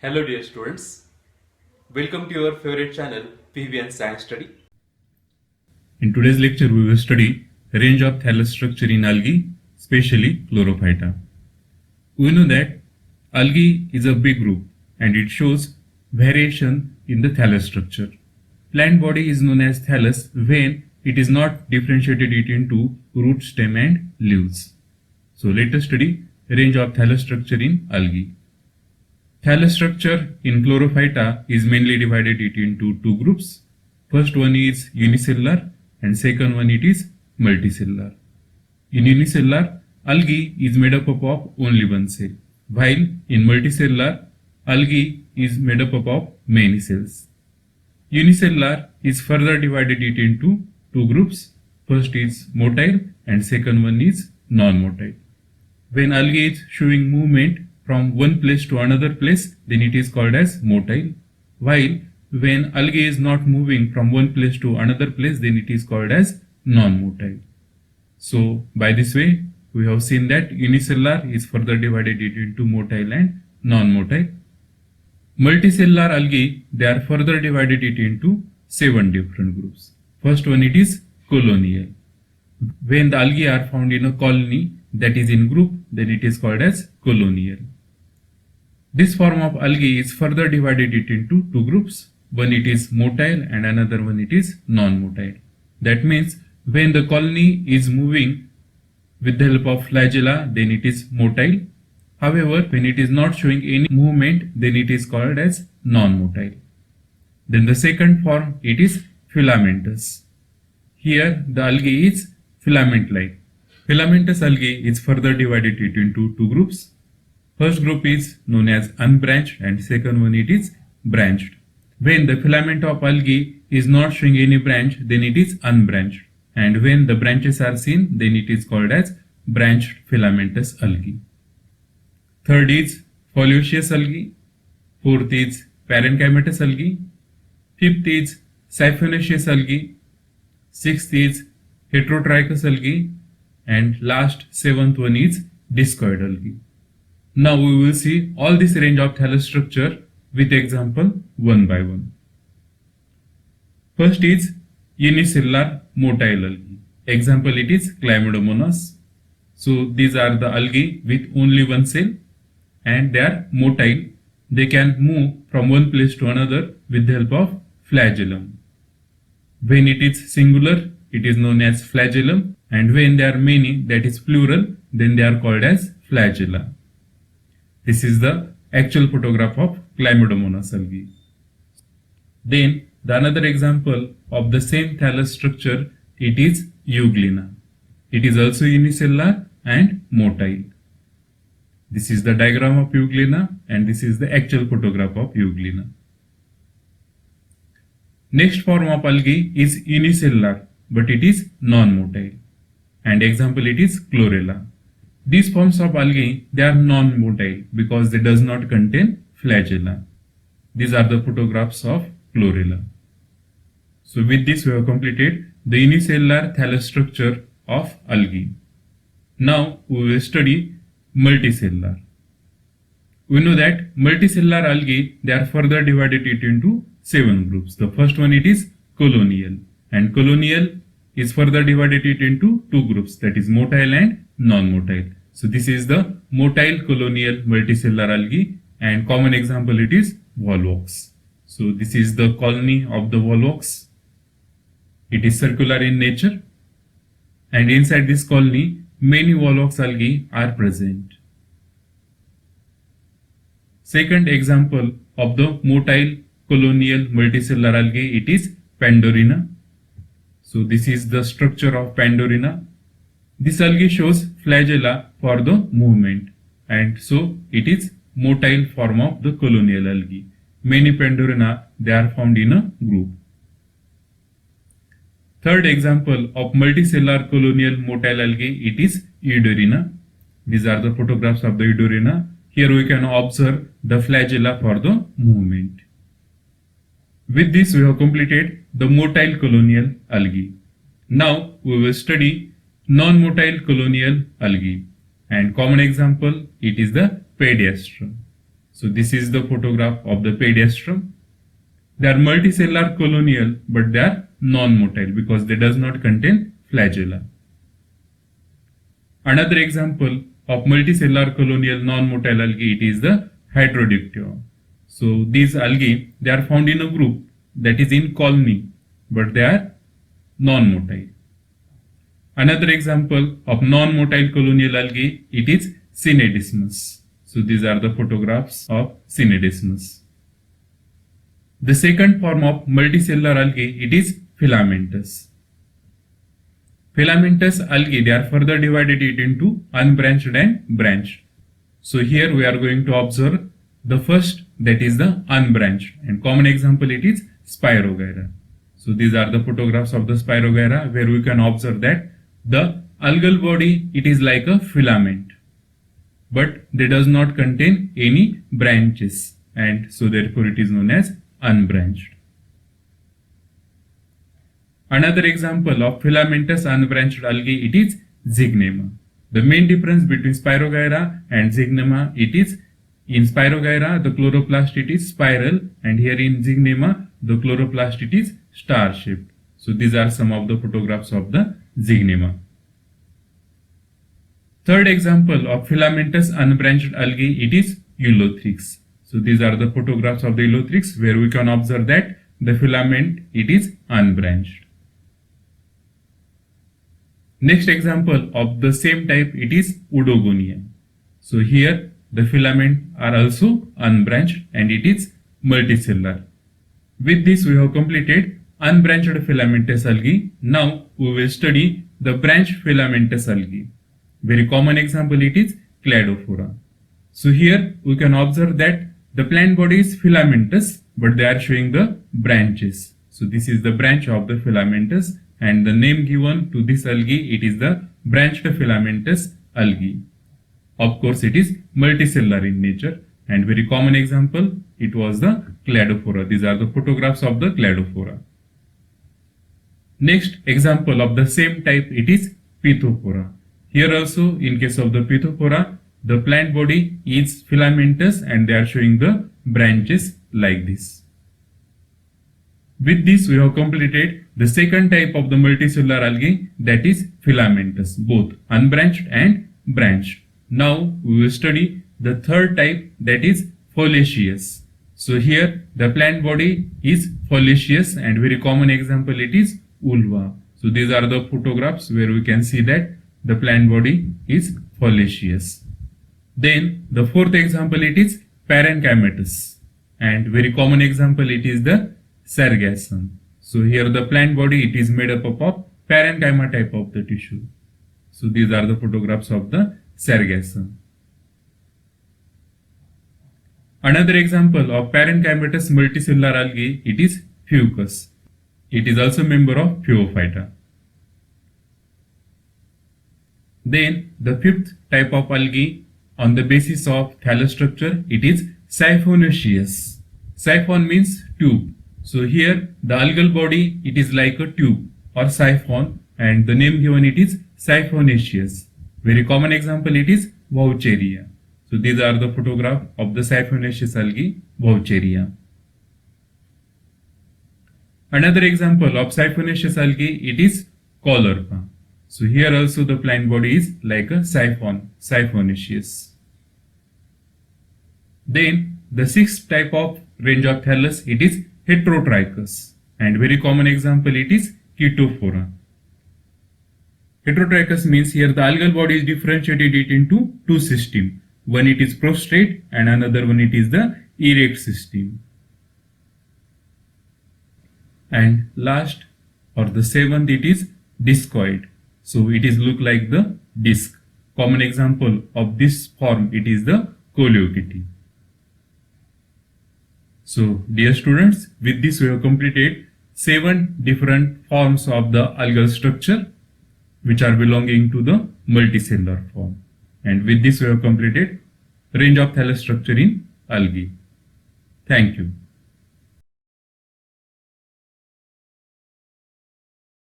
Hello dear students, welcome to your favorite channel PVN Science Study. In today's lecture, we will study range of thallus structure in algae, especially Chlorophyta. We know that algae is a big group and it shows variation in the thallus structure. Plant body is known as thallus when it is not differentiated it into root, stem and leaves. So let us study range of thallus structure in algae. Thallus structure in Chlorophyta is mainly divided into two groups. First one is unicellular and second one it is multicellular. In unicellular, algae is made up of only one cell, while in multicellular, algae is made up of many cells. Unicellular is further divided into two groups. First is motile and second one is non-motile. When algae is showing movement from one place to another place, then it is called as motile, while when algae is not moving from one place to another place, then it is called as non-motile. So by this way, we have seen that unicellular is further divided into motile and non-motile. Multicellular algae, they are further divided into 7 different groups. First one it is colonial. When the algae are found in a colony that is in group, then it is called as colonial. This form of algae is further divided into two groups. One it is motile and another one it is non-motile. That means when the colony is moving with the help of flagella, then it is motile. However, when it is not showing any movement, then it is called as non-motile. Then the second form it is filamentous. Here the algae is filament-like. Filamentous algae is further divided into two groups. First group is known as unbranched and second one it is branched. When the filament of algae is not showing any branch, then it is unbranched, and when the branches are seen, then it is called as branched filamentous algae. Third is foliaceous algae. Fourth is parenchymatous algae. Fifth is siphonaceous algae. Sixth is heterotrichous algae, and last seventh one is discoid algae. Now we will see all this range of thallus structure with example one by one. First is unicellular motile algae. Example it is Chlamydomonas. So these are the algae with only one cell and they are motile. They can move from one place to another with the help of flagellum. When it is singular, it is known as flagellum, and when there are many, that is plural, then they are called as flagella. This is the actual photograph of Chlamydomonas algae. Then the another example of the same thallus structure, it is Euglena. It is also unicellular and motile. This is the diagram of Euglena and this is the actual photograph of Euglena. Next form of algae is unicellular, but it is non-motile, and example it is Chlorella. These forms of algae, they are non-motile because they does not contain flagella. These are the photographs of Chlorella. So with this we have completed the unicellular thallus structure of algae. Now we will study multicellular. We know that multicellular algae, they are further divided into 7 groups. The first one it is colonial, and colonial is further divided into two groups, that is motile and non-motile. So this is the motile colonial multicellular algae, and common example it is volvox. So this is the colony of the volvox. It is circular in nature, and inside this colony many volvox algae are present. Second example of the motile colonial multicellular algae, it is Pandorina. So this is the structure of Pandorina. This algae shows flagella for the movement, and so it is motile form of the colonial algae. Many Pandorina, they are found in a group. Third example of multicellular colonial motile algae, it is Eudorina. These are the photographs of the Eudorina. Here we can observe the flagella for the movement. With this we have completed the motile colonial algae. Now we will study non-motile colonial algae, and common example it is the Pediastra. So this is the photograph of the pediastrum. They are multicellular colonial, but they are non-motile because they does not contain flagella. Another example of multicellular colonial non-motile algae, it is the Hydrodictyon. So these algae, they are found in a group that is in colony, but they are non-motile. Another example of non-motile colonial algae, it is Synedesmus. So these are the photographs of Synedesmus. The second form of multicellular algae, it is filamentous. Filamentous algae, they are further divided it into unbranched and branched. So here we are going to observe the first, that is the unbranched, and common example it is Spirogyra. So these are the photographs of the Spirogyra, where we can observe that the algal body, it is like a filament, but they does not contain any branches, and so therefore it is known as unbranched. Another example of filamentous unbranched algae, it is Zygnema. The main difference between Spirogyra and Zygnema, it is in Spirogyra the chloroplast it is spiral, and here in Zygnema the chloroplast it is star shaped. So these are some of the photographs of the Zygnema. Third example of filamentous unbranched algae, it is Ulothrix. So these are the photographs of the Ulothrix, where we can observe that the filament it is unbranched. Next example of the same type, it is Odogonia. So here the filament are also unbranched and it is multicellular. With this we have completed unbranched filamentous algae. Now we will study the branched filamentous algae. Very common example it is Cladophora. So here we can observe that the plant body is filamentous, but they are showing the branches. So this is the branch of the filamentous, and the name given to this algae, it is the branched filamentous algae. Of course it is multicellular in nature, and very common example it was the Cladophora. These are the photographs of the Cladophora. Next example of the same type, it is Pithophora. Here also in case of the Pithophora, the plant body is filamentous and they are showing the branches like this. With this we have completed the second type of the multicellular algae, that is filamentous, both unbranched and branched. Now we will study the third type, that is foliaceous. So here the plant body is foliaceous, and very common example it is Ulva. So these are the photographs where we can see that the plant body is foliaceous. Then the fourth example it is parenchymatous, and very common example it is the Sargassum. So here the plant body it is made up of parenchyma type of the tissue. So these are the photographs of the Sargassum. Another example of parenchymatous multicellular algae, it is Fucus. It is also member of Phaeophyta. Then the fifth type of algae on the basis of thallus structure, it is Siphonaceous. Siphon means tube. So here the algal body it is like a tube or siphon, and the name given it is Siphonaceous. Very common example it is Vaucheria. So these are the photograph of the Siphonaceous algae, Vaucheria. Another example of Siphonaceous algae, it is Caulerpa. So here also the plant body is like a siphon, Siphonaceous. Then the sixth type of range of thallus, it is Heterotrichus, and very common example it is Chaetophora. Heterotrichus means here the algal body is differentiated it into two systems. One it is prostrate and another one it is the erect system. And last or the seventh it is discoid. So it is look like the disc. Common example of this form it is the Coleochaete. So dear students, with this we have completed 7 different forms of the algal structure which are belonging to the multicellular form. And with this we have completed range of thallus structure in algae. Thank you.